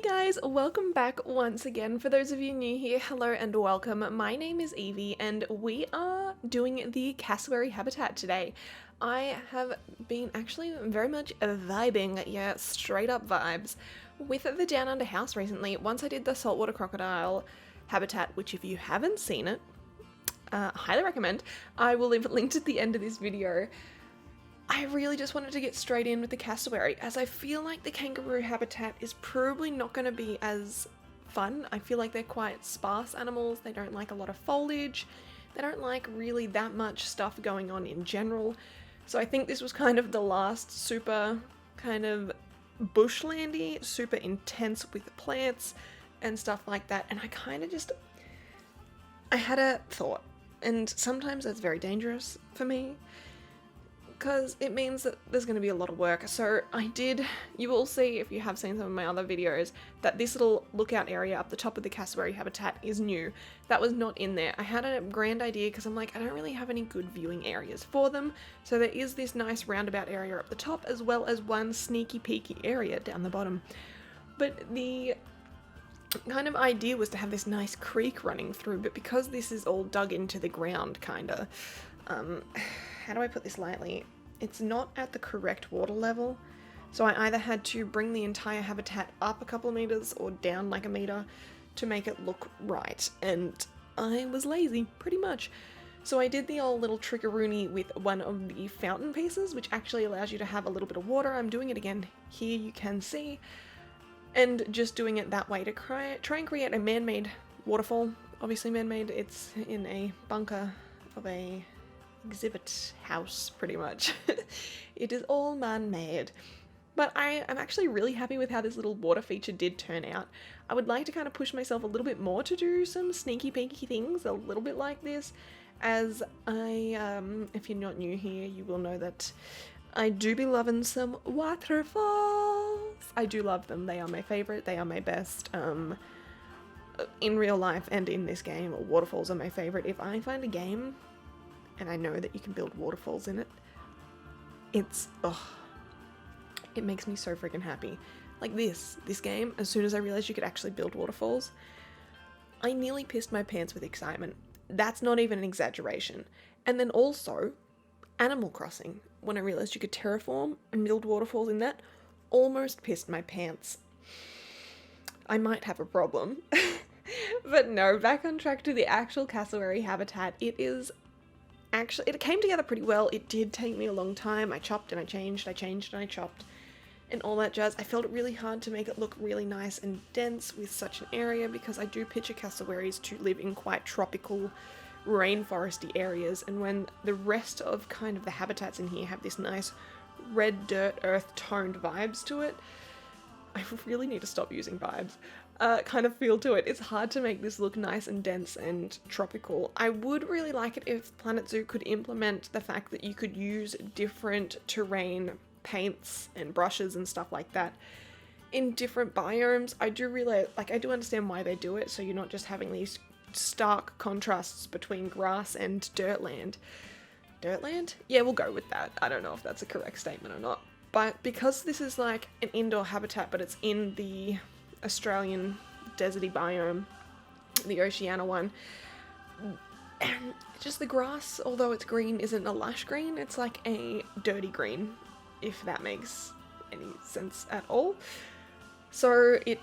Hey guys, welcome back once again. For those of you new here, hello and welcome. My name is Evie and we are doing the cassowary habitat today. I have been actually very much vibing, yeah, straight up vibes, with the Down Under house recently. Once I did the saltwater crocodile habitat, which if you haven't seen it, highly recommend. I will leave it linked at the end of this video. I really just wanted to get straight in with the cassowary, as I feel like the kangaroo habitat is probably not going to be as fun. I feel like they're quite sparse animals, they don't like a lot of foliage, they don't like really that much stuff going on in general. So I think this was kind of the last super kind of bushlandy, super intense with plants and stuff like that, and I had a thought, and sometimes that's very dangerous for me, because it means that there's going to be a lot of work. So you will see if you have seen some of my other videos that this little lookout area up the top of the cassowary habitat is new. That was not in there. I had a grand idea because I'm like, I don't really have any good viewing areas for them. So there is this nice roundabout area up the top as well as one sneaky peeky area down the bottom. But the kind of idea was to have this nice creek running through, but because this is all dug into the ground kinda, how do I put this lightly? It's not at the correct water level, so I either had to bring the entire habitat up a couple of meters or down like a meter to make it look right, and I was lazy, pretty much. So I did the old little trickeroony with one of the fountain pieces, which actually allows you to have a little bit of water. I'm doing it again here, you can see, and just doing it that way to try and create a man-made waterfall. Obviously man-made, it's in a bunker of a exhibit house, pretty much. It is all man-made. But I am actually really happy with how this little water feature did turn out. I would like to kind of push myself a little bit more to do some sneaky peeky things a little bit like this, as if you're not new here, you will know that I do be loving some waterfalls. I do love them. They are my favorite. They are my best. In real life and in this game, waterfalls are my favorite. If I find a game and I know that you can build waterfalls in it, it makes me so freaking happy. Like this game, as soon as I realized you could actually build waterfalls, I nearly pissed my pants with excitement. That's not even an exaggeration. And then also, Animal Crossing, when I realized you could terraform and build waterfalls in that, almost pissed my pants. I might have a problem. But no, back on track to the actual cassowary habitat. It came together pretty well. It did take me a long time. I chopped and I changed, I changed and I chopped, and all that jazz. I felt it really hard to make it look really nice and dense with such an area, because I do picture cassowaries to live in quite tropical, rainforesty areas, and when the rest of kind of the habitats in here have this nice red dirt earth toned vibes to it, I really need to stop using vibes, kind of feel to it. It's hard to make this look nice and dense and tropical. I would really like it if Planet Zoo could implement the fact that you could use different terrain paints and brushes and stuff like that in different biomes. I do understand why they do it, so you're not just having these stark contrasts between grass and dirtland. Dirtland? Yeah, we'll go with that. I don't know if that's a correct statement or not. But because this is like an indoor habitat, but it's in the Australian deserty biome, the Oceania one, and just the grass, although it's green, isn't a lush green. It's like a dirty green, if that makes any sense at all. So it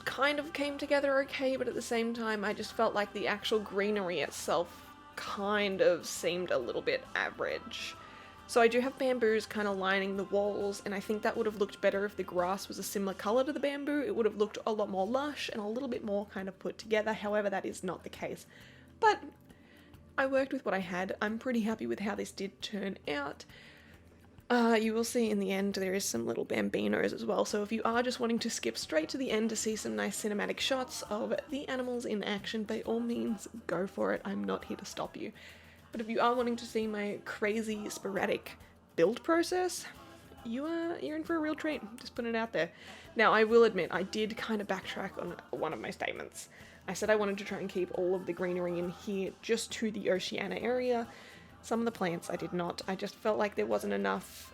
kind of came together okay, but at the same time I just felt like the actual greenery itself kind of seemed a little bit average. So I do have bamboos kind of lining the walls, and I think that would have looked better if the grass was a similar colour to the bamboo. It would have looked a lot more lush and a little bit more kind of put together. However, that is not the case. But I worked with what I had. I'm pretty happy with how this did turn out. You will see in the end there is some little bambinos as well, so if you are just wanting to skip straight to the end to see some nice cinematic shots of the animals in action, by all means go for it. I'm not here to stop you. But if you are wanting to see my crazy sporadic build process, you're in for a real treat. Just putting it out there. Now I will admit I did kind of backtrack on one of my statements. I said I wanted to try and keep all of the greenery in here just to the Oceania area. Some of the plants I did not. I just felt like there wasn't enough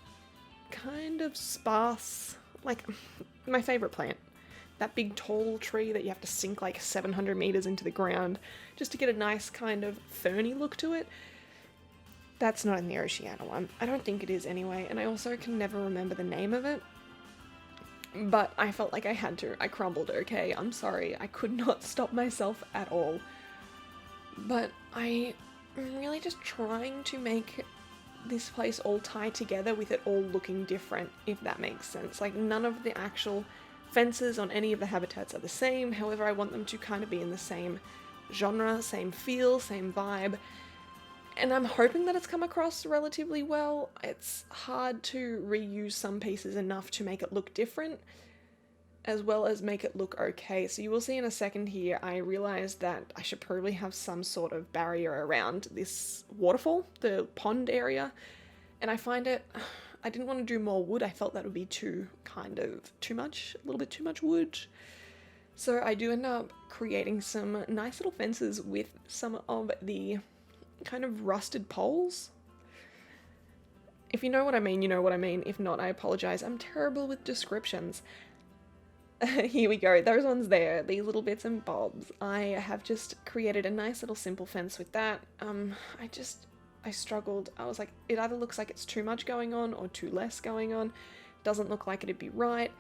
kind of sparse, like my favorite plant, that big tall tree that you have to sink like 700 meters into the ground just to get a nice kind of ferny look to it. That's not in the Oceania one. I don't think it is anyway, and I also can never remember the name of it. But I felt like I had to. I crumbled, okay? I'm sorry. I could not stop myself at all. But I'm really just trying to make this place all tie together with it all looking different, if that makes sense. Like, none of the actual fences on any of the habitats are the same. However, I want them to kind of be in the same genre, same feel, same vibe. And I'm hoping that it's come across relatively well. It's hard to reuse some pieces enough to make it look different, as well as make it look okay. So you will see in a second here, I realized that I should probably have some sort of barrier around this waterfall, the pond area. And I find it, I didn't want to do more wood. I felt that would be too much, a little bit too much wood. So I do end up creating some nice little fences with some of the kind of rusted poles. If you know what I mean, you know what I mean. If not, I apologize. I'm terrible with descriptions. Here we go. Those ones there. These little bits and bobs. I have just created a nice little simple fence with that. I struggled. I was like, it either looks like it's too much going on or too less going on. Doesn't look like it'd be right.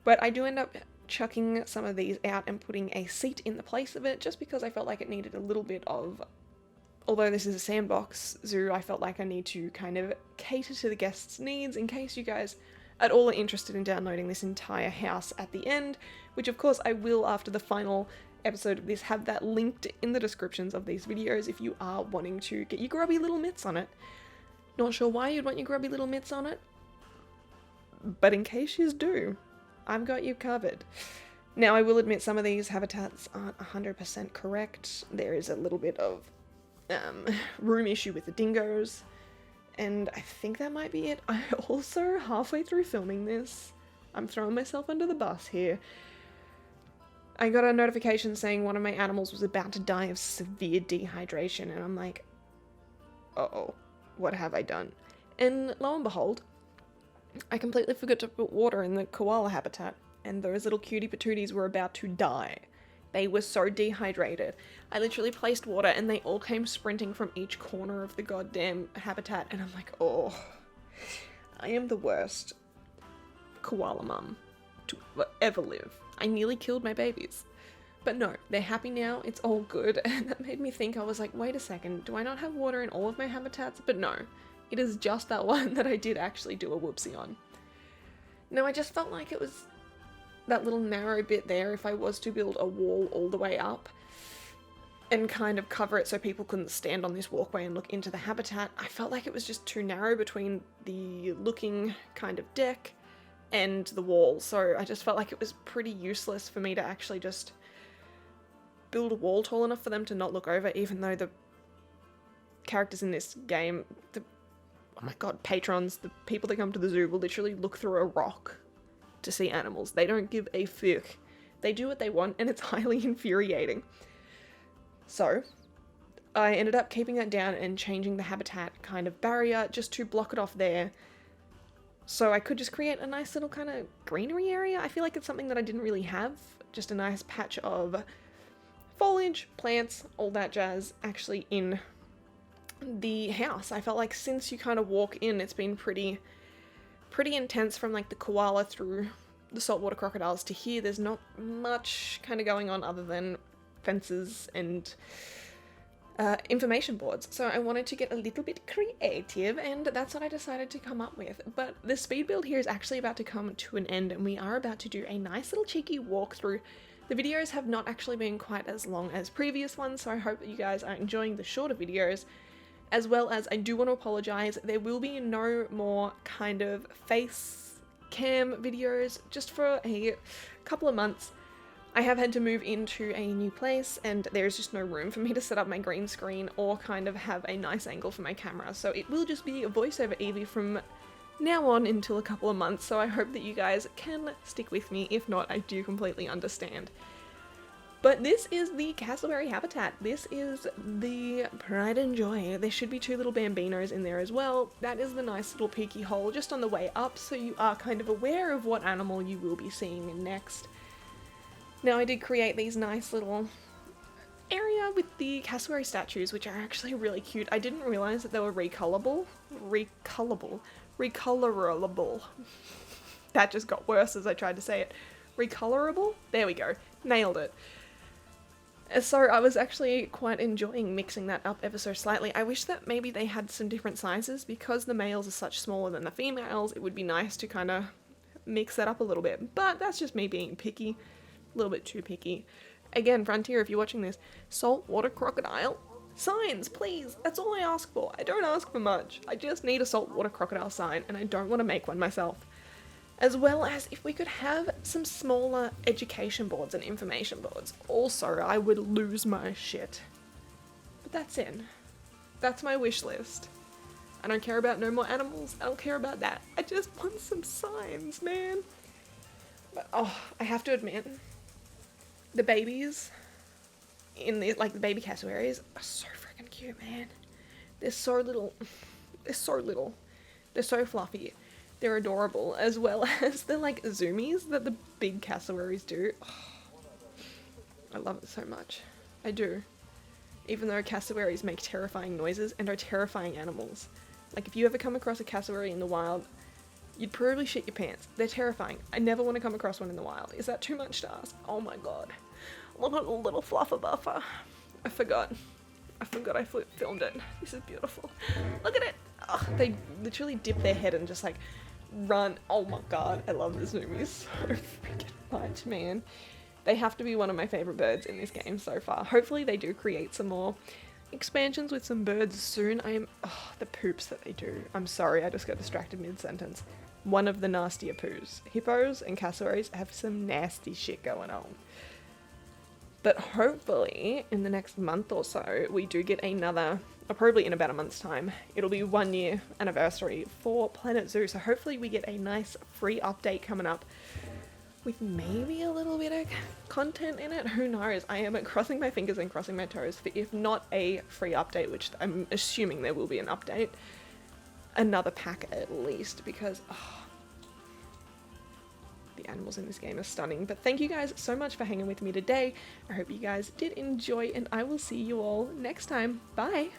But I do end up chucking some of these out and putting a seat in the place of it, just because I felt like it needed a little bit of... Although this is a sandbox zoo, I felt like I need to kind of cater to the guests' needs in case you guys at all are interested in downloading this entire house at the end, which of course I will, after the final episode of this, have that linked in the descriptions of these videos if you are wanting to get your grubby little mitts on it. Not sure why you'd want your grubby little mitts on it, but in case you do, I've got you covered. Now, I will admit some of these habitats aren't 100% correct. There is a little bit of room issue with the dingoes, and I think that might be it. I also, halfway through filming this, I'm throwing myself under the bus here, I got a notification saying one of my animals was about to die of severe dehydration, and I'm like, uh-oh, what have I done? And lo and behold, I completely forgot to put water in the koala habitat, and those little cutie patooties were about to die. They were so dehydrated. I literally placed water and they all came sprinting from each corner of the goddamn habitat, and I'm like, oh, I am the worst koala mum to ever live. I nearly killed my babies. But no, they're happy now, it's all good, and that made me think, I was like, wait a second, do I not have water in all of my habitats? But no, it is just that one that I did actually do a whoopsie on. No, I just felt like it was that little narrow bit there, if I was to build a wall all the way up and kind of cover it so people couldn't stand on this walkway and look into the habitat, I felt like it was just too narrow between the looking kind of deck and the wall, so I just felt like it was pretty useless for me to actually just build a wall tall enough for them to not look over, even though the characters in this game, oh my god, patrons, the people that come to the zoo will literally look through a rock to see animals. They don't give a fuck. They do what they want, and it's highly infuriating. So I ended up keeping that down and changing the habitat kind of barrier just to block it off there, so I could just create a nice little kind of greenery area. I feel like it's something that I didn't really have, just a nice patch of foliage, plants, all that jazz actually in the house. I felt like since you kind of walk in, it's been pretty intense from like the koala through the saltwater crocodiles to here. There's not much kind of going on other than fences and information boards. So I wanted to get a little bit creative, and that's what I decided to come up with. But the speed build here is actually about to come to an end, and we are about to do a nice little cheeky walkthrough. The videos have not actually been quite as long as previous ones, so I hope that you guys are enjoying the shorter videos. As well as, I do want to apologize, there will be no more kind of face cam videos just for a couple of months. I have had to move into a new place, and there's just no room for me to set up my green screen or kind of have a nice angle for my camera, so it will just be a voiceover Eevee from now on until a couple of months, so I hope that you guys can stick with me. If not, I do completely understand. But this is the Cassowary habitat. This is the pride and joy. There should be two little bambinos in there as well. That is the nice little peeky hole just on the way up, so you are kind of aware of what animal you will be seeing next. Now I did create these nice little area with the cassowary statues, which are actually really cute. I didn't realize that they were recolorable. That just got worse as I tried to say it. Recolorable? There we go. Nailed it. So I was actually quite enjoying mixing that up ever so slightly. I wish that maybe they had some different sizes. Because the males are such smaller than the females, it would be nice to kind of mix that up a little bit. But that's just me being picky. A little bit too picky. Again, Frontier, if you're watching this, saltwater crocodile signs, please. That's all I ask for. I don't ask for much. I just need a saltwater crocodile sign, and I don't want to make one myself. As well as if we could have some smaller education boards and information boards. Also, I would lose my shit. But that's it. That's my wish list. I don't care about no more animals. I don't care about that. I just want some signs, man. But, oh, I have to admit, the babies in the, like, the baby cassowaries are so freaking cute, man. They're so little. They're so little. They're so fluffy. They're adorable, as well as the, like, zoomies that the big cassowaries do. Oh, I love it so much. I do. Even though cassowaries make terrifying noises and are terrifying animals. Like, if you ever come across a cassowary in the wild, you'd probably shit your pants. They're terrifying. I never want to come across one in the wild. Is that too much to ask? Oh my god. Look at the little fluffer buffer. I forgot I filmed it. This is beautiful. Look at it. Oh, they literally dip their head and just like run. Oh my god. I love the zoomies so freaking much, man. They have to be one of my favorite birds in this game so far. Hopefully they do create some more expansions with some birds soon. The poops that they do. I'm sorry, I just got distracted mid-sentence. One of the nastier poos. Hippos and cassowaries have some nasty shit going on. But hopefully, in the next month or so, we do get another, or probably in about a month's time, it'll be 1 year anniversary for Planet Zoo. So hopefully we get a nice free update coming up with maybe a little bit of content in it. Who knows? I am crossing my fingers and crossing my toes for, if not a free update, which I'm assuming there will be an update, another pack at least, because the animals in this game are stunning. But thank you guys so much for hanging with me today. I hope you guys did enjoy, and I will see you all next time. Bye!